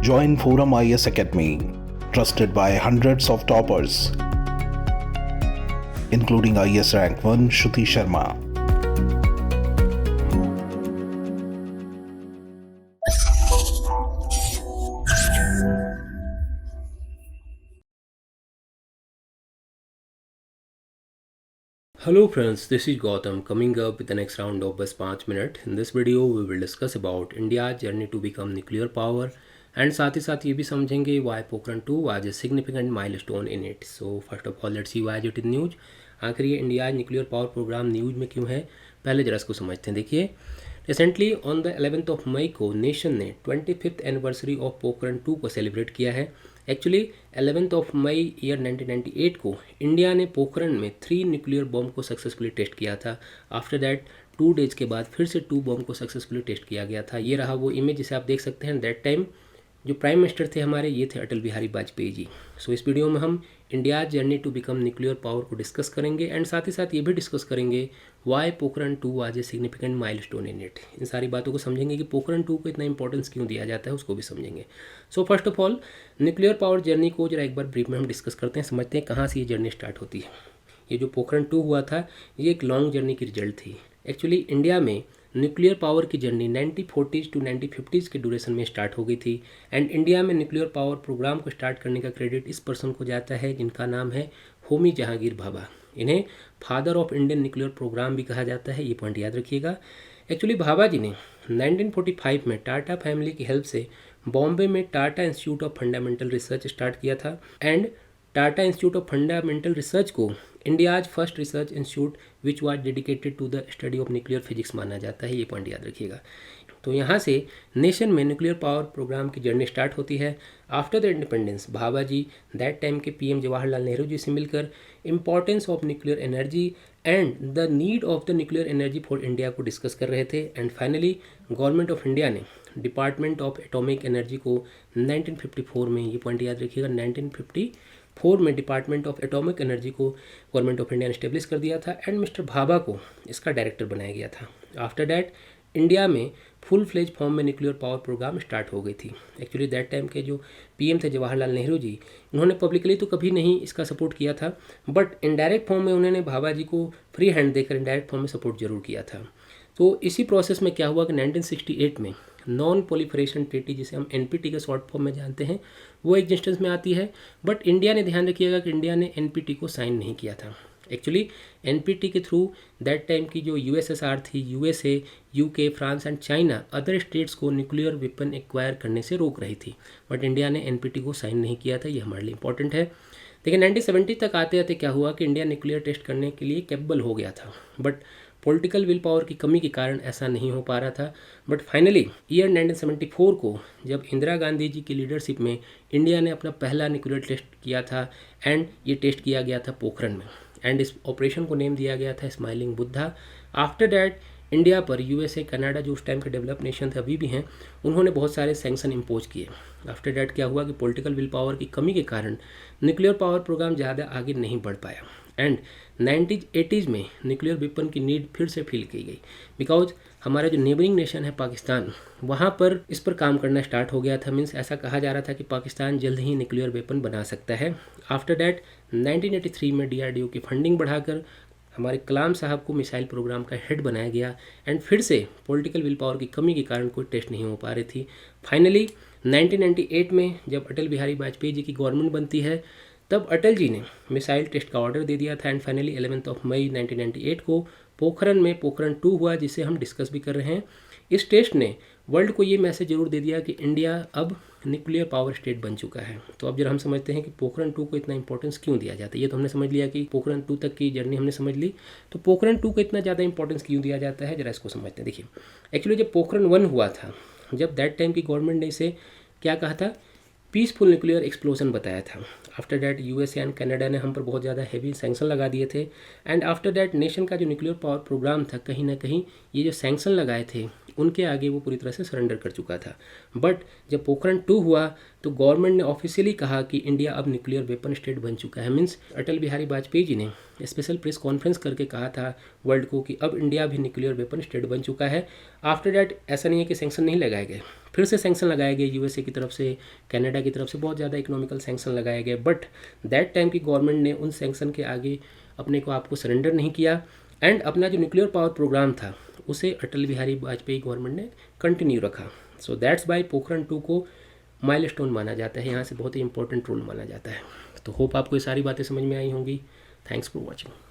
Join Forum IS Academy, trusted by hundreds of toppers, including IS Rank 1 Shruti Sharma. Hello friends, this is Gautam coming up with the next round of Bus 5 Minute. In this video, we will discuss about India's journey to become nuclear power and साथ ही साथ ये भी समझेंगे why Pokhran 2 was a significant milestone in it. So first of all, let's see why it is news. आखिर ये India nuclear power programme news में क्यों है, पहले जरा इसको समझते हैं. देखिए, recently on the 11th of May को नेशन ने 25th एनिवर्सरी ऑफ पोखरण 2 को सेलिब्रेट किया है. Actually 11th of May year 1998 को इंडिया ने पोखरण में 3 न्यूक्लियर बॉम्ब को सक्सेसफुली टेस्ट किया था. आफ्टर दैट 2 डेज के बाद फिर से 2 बॉम्ब को सक्सेसफुली टेस्ट किया गया था. ये रहा वो इमेज जिसे आप देख सकते हैं. दैट टाइम जो प्राइम मिनिस्टर थे हमारे, ये थे अटल बिहारी वाजपेयी जी. सो इस वीडियो में हम India journey to become nuclear power को डिस्कस करेंगे एंड साथ ही साथ ये भी डिस्कस करेंगे why Pokhran 2 was a significant milestone in it. इन सारी बातों को समझेंगे कि पोखरण 2 को इतना इंपॉर्टेंस क्यों दिया जाता है, उसको भी समझेंगे. So first of all, nuclear power journey को जरा एक बार ब्रीफ में हम डिस्कस करते हैं, समझते हैं कहाँ से ये जर्नी स्टार्ट होती है. ये जो पोखरण 2 हुआ था, ये एक लॉन्ग जर्नी की रिजल्ट थी. एक्चुअली इंडिया में न्यूक्लियर पावर की जर्नी 1940s टू 1950s के ड्यूरेशन में स्टार्ट हो गई थी. एंड इंडिया में न्यूक्लियर पावर प्रोग्राम को स्टार्ट करने का क्रेडिट इस पर्सन को जाता है जिनका नाम है होमी जहांगीर भाभा. इन्हें father of Indian nuclear programme भी कहा जाता है, ये पॉइंट याद रखिएगा. एक्चुअली भाभा जी ने 1945 में टाटा फैमिली की हेल्प से बॉम्बे में Tata Institute of Fundamental Research start किया था. And Tata Institute of Fundamental Research को India's first research institute which was dedicated to the study of nuclear physics माना जाता है, ये पॉइंट याद रखिएगा. तो यहाँ से नेशन में न्यूक्लियर पावर प्रोग्राम की जर्नी स्टार्ट होती है. After the independence Bhabha ji that time के पीएम जवाहरलाल नेहरू जी से मिलकर importance of nuclear energy and the need of the nuclear energy for India को डिस्कस कर रहे थे. And finally government of India ने डिपार्टमेंट ऑफ एटॉमिक एनर्जी को 1954 में, ये पॉइंट याद रखिएगा, 1954 में डिपार्टमेंट ऑफ एटॉमिक एनर्जी को गवर्नमेंट ऑफ इंडिया ने स्टेब्लिश कर दिया था. एंड मिस्टर भाभा को इसका डायरेक्टर बनाया गया था. आफ्टर दैट इंडिया में फुल फ्लेज फॉर्म में न्यूक्लियर पावर प्रोग्राम स्टार्ट हो गई थी. एक्चुअली दैट टाइम के जो पीएम थे जवाहरलाल नेहरू जी, उन्होंने पब्लिकली तो कभी नहीं इसका सपोर्ट किया था, बट इनडायरेक्ट फॉर्म में उन्होंने भाभा जी को फ्री हैंड देकर इनडायरेक्ट फॉर्म में सपोर्ट जरूर किया था. तो इसी प्रोसेस में क्या हुआ कि 1968 में नॉन प्रोलिफरेशन ट्रीटी, जिसे हम एनपीटी के शॉर्ट फॉर्म में जानते हैं, वो एग्जिस्टेंस में आती है. बट इंडिया ने, ध्यान रखिएगा कि इंडिया ने एनपीटी को साइन नहीं किया था. एक्चुअली एनपीटी के थ्रू दैट टाइम की जो यूएसएसआर थी, USA, UK, France and China other states को न्यूक्लियर वेपन एक्वायर करने से रोक रही थी. बट इंडिया ने एनपीटी को साइन नहीं किया था, ये हमारे लिए इंपॉर्टेंट है. देखिए 1970 तक आते आते क्या हुआ कि इंडिया न्यूक्लियर टेस्ट करने के लिए कैपेबल हो गया था, बट पॉलिटिकल विल पावर की कमी के कारण ऐसा नहीं हो पा रहा था. बट फाइनली ईयर 1974 को जब इंदिरा गांधी जी की लीडरशिप में इंडिया ने अपना पहला न्यूक्लियर टेस्ट किया था, एंड ये टेस्ट किया गया था पोखरण में, एंड इस ऑपरेशन को नेम दिया गया था smiling Buddha. After that India पर यूएसए, कनाडा, जो उस टाइम के डेवलप नेशन थे, अभी भी हैं, उन्होंने बहुत सारे सैंक्शन इम्पोज किए. आफ्टर दैट क्या हुआ कि पॉलिटिकल विल पावर की कमी के कारण न्यूक्लियर पावर प्रोग्राम ज़्यादा आगे नहीं बढ़ पाया. एंड 1980s में न्यूक्लियर वेपन की नीड फिर से फील की गई, बिकॉज हमारा जो नेबरिंग नेशन है पाकिस्तान, वहाँ पर इस पर काम करना स्टार्ट हो गया था. मीन्स ऐसा कहा जा रहा था कि पाकिस्तान जल्द ही न्यूक्लियर वेपन बना सकता है. आफ्टर दैट 1983 में डीआरडीओ की फंडिंग बढ़ाकर हमारे कलाम साहब को मिसाइल प्रोग्राम का हेड बनाया गया. एंड फिर से पॉलिटिकल विल पावर की कमी के कारण कोई टेस्ट नहीं हो पा रही थी. फाइनली 1998 में जब अटल बिहारी वाजपेयी जी की गवर्नमेंट बनती है, तब अटल जी ने मिसाइल टेस्ट का ऑर्डर दे दिया था. एंड फाइनली 11th ऑफ मई 1998 को पोखरण में पोखरण 2 हुआ, जिसे हम डिस्कस भी कर रहे हैं. इस टेस्ट ने वर्ल्ड को ये मैसेज जरूर दे दिया कि इंडिया अब न्यूक्लियर पावर स्टेट बन चुका है. तो अब जरा हम समझते हैं कि पोखरण 2 को इतना इंपॉर्टेंस क्यों दिया जाता है. ये तो हमने समझ लिया कि पोखरण 2 तक की जर्नी हमने समझ ली, तो पोखरण 2 को इतना ज़्यादा इंपॉर्टेंस क्यों दिया जाता है, जरा इसको समझते हैं. देखिए, एक्चुअली जब पोखरण 1 हुआ था, जब दैट टाइम की गवर्नमेंट ने इसे क्या कहा था, पीसफुल न्यूक्लियर एक्सप्लोजन बताया था. After that USA and Canada ने हम पर बहुत ज़्यादा हैवी सैंक्शन लगा दिए थे. एंड आफ्टर दैट नेशन का जो न्यूक्लियर पावर प्रोग्राम था, कहीं ना कहीं ये जो सैंक्शन लगाए थे, उनके आगे वो पूरी तरह से सरेंडर कर चुका था। बट जब पोखरण 2 हुआ तो गवर्नमेंट ने ऑफिशियली कहा कि इंडिया अब न्यूक्लियर वेपन स्टेट बन चुका है। मीन्स अटल बिहारी वाजपेयी जी ने स्पेशल प्रेस कॉन्फ्रेंस करके कहा था वर्ल्ड को कि अब इंडिया भी न्यूक्लियर वेपन स्टेट बन चुका है। आफ्टर डैट ऐसा नहीं है कि सैंक्शन नहीं लगाए गए, फिर से सैंक्शन लगाए गए यूएसए की तरफ से, कनाडा की तरफ से बहुत ज़्यादा इकोनॉमिकल सैंक्शन लगाए गए। बट दैट टाइम की गवर्नमेंट ने उन सैंक्शन के आगे अपने को आपको सरेंडर नहीं किया एंड अपना जो न्यूक्लियर पावर प्रोग्राम था उसे अटल बिहारी वाजपेयी गवर्नमेंट ने कंटिन्यू रखा। सो दैट्स बाय पोखरण 2 को माइलस्टोन माना जाता है, यहाँ से बहुत ही इंपॉर्टेंट रोल माना जाता है। तो होप आपको ये सारी बातें समझ में आई होंगी। Thanks for watching.